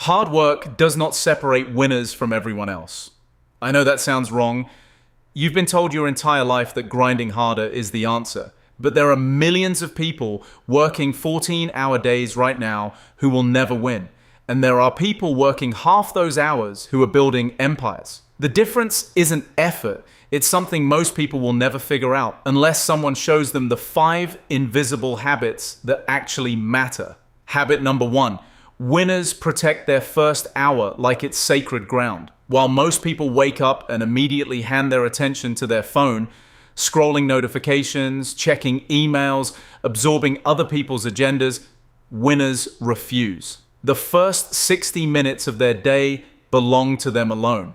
Hard work does not separate winners from everyone else. I know that sounds wrong. You've been told your entire life that grinding harder is the answer. But there are millions of people working 14-hour days right now who will never win. And there are people working half those hours who are building empires. The difference isn't effort. It's something most people will never figure out unless someone shows them the 5 invisible habits that actually matter. Habit number 1. Winners protect their first hour like it's sacred ground. While most people wake up and immediately hand their attention to their phone, scrolling notifications, checking emails, absorbing other people's agendas, winners refuse. The first 60 minutes of their day belong to them alone.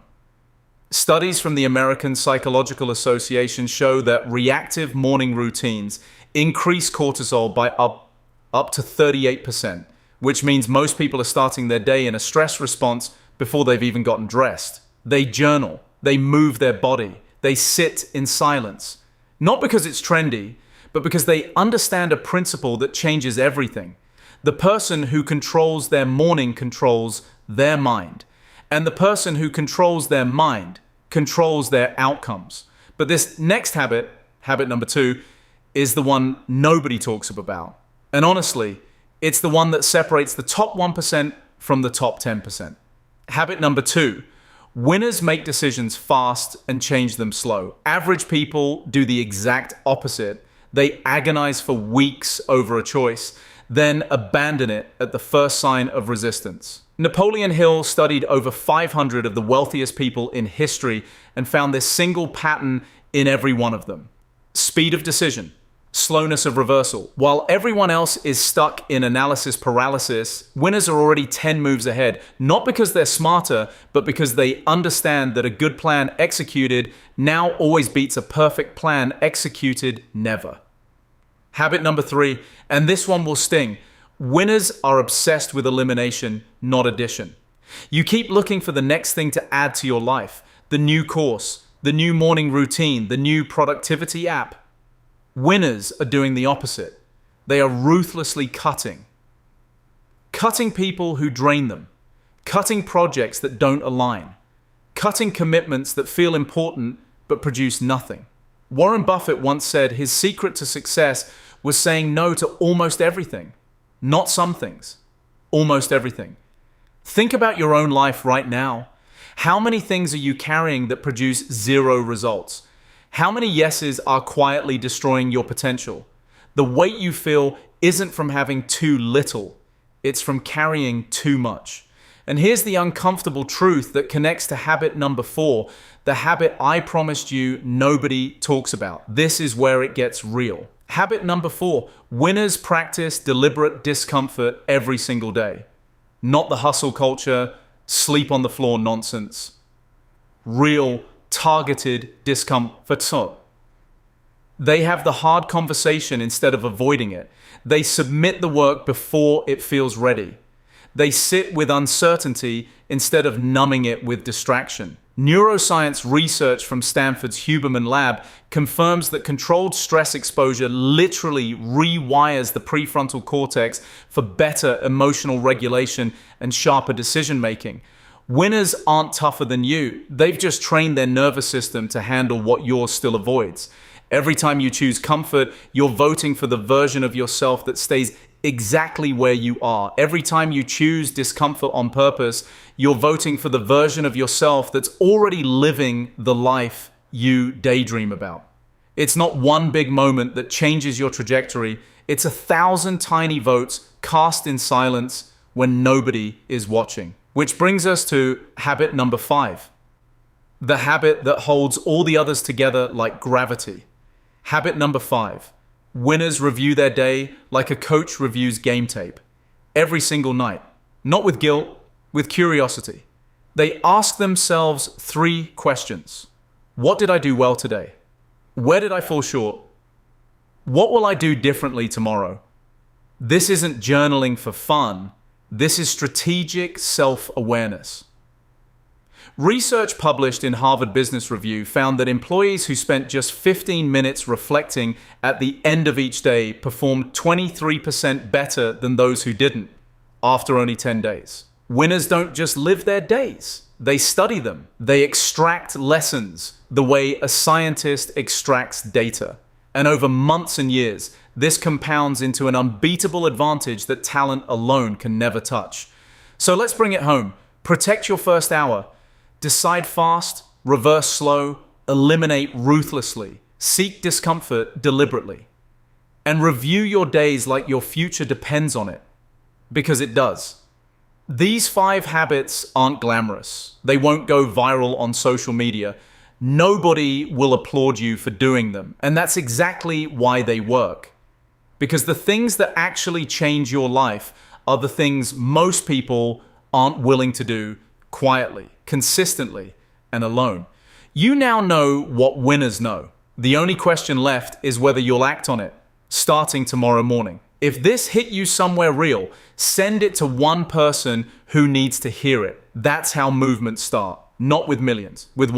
Studies from the American Psychological Association show that reactive morning routines increase cortisol by up to 38%, which means most people are starting their day in a stress response before they've even gotten dressed. They journal, they move their body, they sit in silence. Not because it's trendy, but because they understand a principle that changes everything. The person who controls their morning controls their mind. And the person who controls their mind controls their outcomes. But this next habit, habit number 2, is the one nobody talks about. And honestly, it's the one that separates the top 1% from the top 10%. Habit number 2, winners make decisions fast and change them slow. Average people do the exact opposite. They agonize for weeks over a choice, then abandon it at the first sign of resistance. Napoleon Hill studied over 500 of the wealthiest people in history and found this single pattern in every one of them. Speed of decision, slowness of reversal. While everyone else is stuck in analysis paralysis, winners are already 10 moves ahead, not because they're smarter, but because they understand that a good plan executed now always beats a perfect plan executed never. Habit number 3, and this one will sting. Winners are obsessed with elimination, not addition. You keep looking for the next thing to add to your life, the new course, the new morning routine, the new productivity app. Winners are doing the opposite. They are ruthlessly cutting. Cutting people who drain them. Cutting projects that don't align. Cutting commitments that feel important but produce nothing. Warren Buffett once said his secret to success was saying no to almost everything. Not some things. Almost everything. Think about your own life right now. How many things are you carrying that produce 0 results? How many yeses are quietly destroying your potential? The weight you feel isn't from having too little. It's from carrying too much. And here's the uncomfortable truth that connects to habit number 4, the habit I promised you nobody talks about. This is where it gets real. Habit number 4, winners practice deliberate discomfort every single day. Not the hustle culture, sleep on the floor nonsense. Real, targeted discomfort. They have the hard conversation instead of avoiding it. They submit the work before it feels ready. They sit with uncertainty instead of numbing it with distraction. Neuroscience research from Stanford's Huberman lab confirms that controlled stress exposure literally rewires the prefrontal cortex for better emotional regulation and sharper decision making. Winners aren't tougher than you. They've just trained their nervous system to handle what yours still avoids. Every time you choose comfort, you're voting for the version of yourself that stays exactly where you are. Every time you choose discomfort on purpose, you're voting for the version of yourself that's already living the life you daydream about. It's not one big moment that changes your trajectory. It's 1,000 tiny votes cast in silence when nobody is watching. Which brings us to habit number 5. The habit that holds all the others together like gravity. Habit number 5. Winners review their day like a coach reviews game tape. Every single night. Not with guilt, with curiosity. They ask themselves 3 questions. What did I do well today? Where did I fall short? What will I do differently tomorrow? This isn't journaling for fun. This is strategic self-awareness. Research published in Harvard Business Review found that employees who spent just 15 minutes reflecting at the end of each day performed 23% better than those who didn't after only 10 days. Winners don't just live their days. They study them. They extract lessons the way a scientist extracts data. And over months and years, this compounds into an unbeatable advantage that talent alone can never touch. So let's bring it home. Protect your first hour. Decide fast, reverse slow, eliminate ruthlessly. Seek discomfort deliberately. And review your days like your future depends on it. Because it does. These 5 habits aren't glamorous. They won't go viral on social media. Nobody will applaud you for doing them. And that's exactly why they work. Because the things that actually change your life are the things most people aren't willing to do quietly, consistently, and alone. You now know what winners know. The only question left is whether you'll act on it, starting tomorrow morning. If this hit you somewhere real, send it to one person who needs to hear it. That's how movements start. Not with millions, with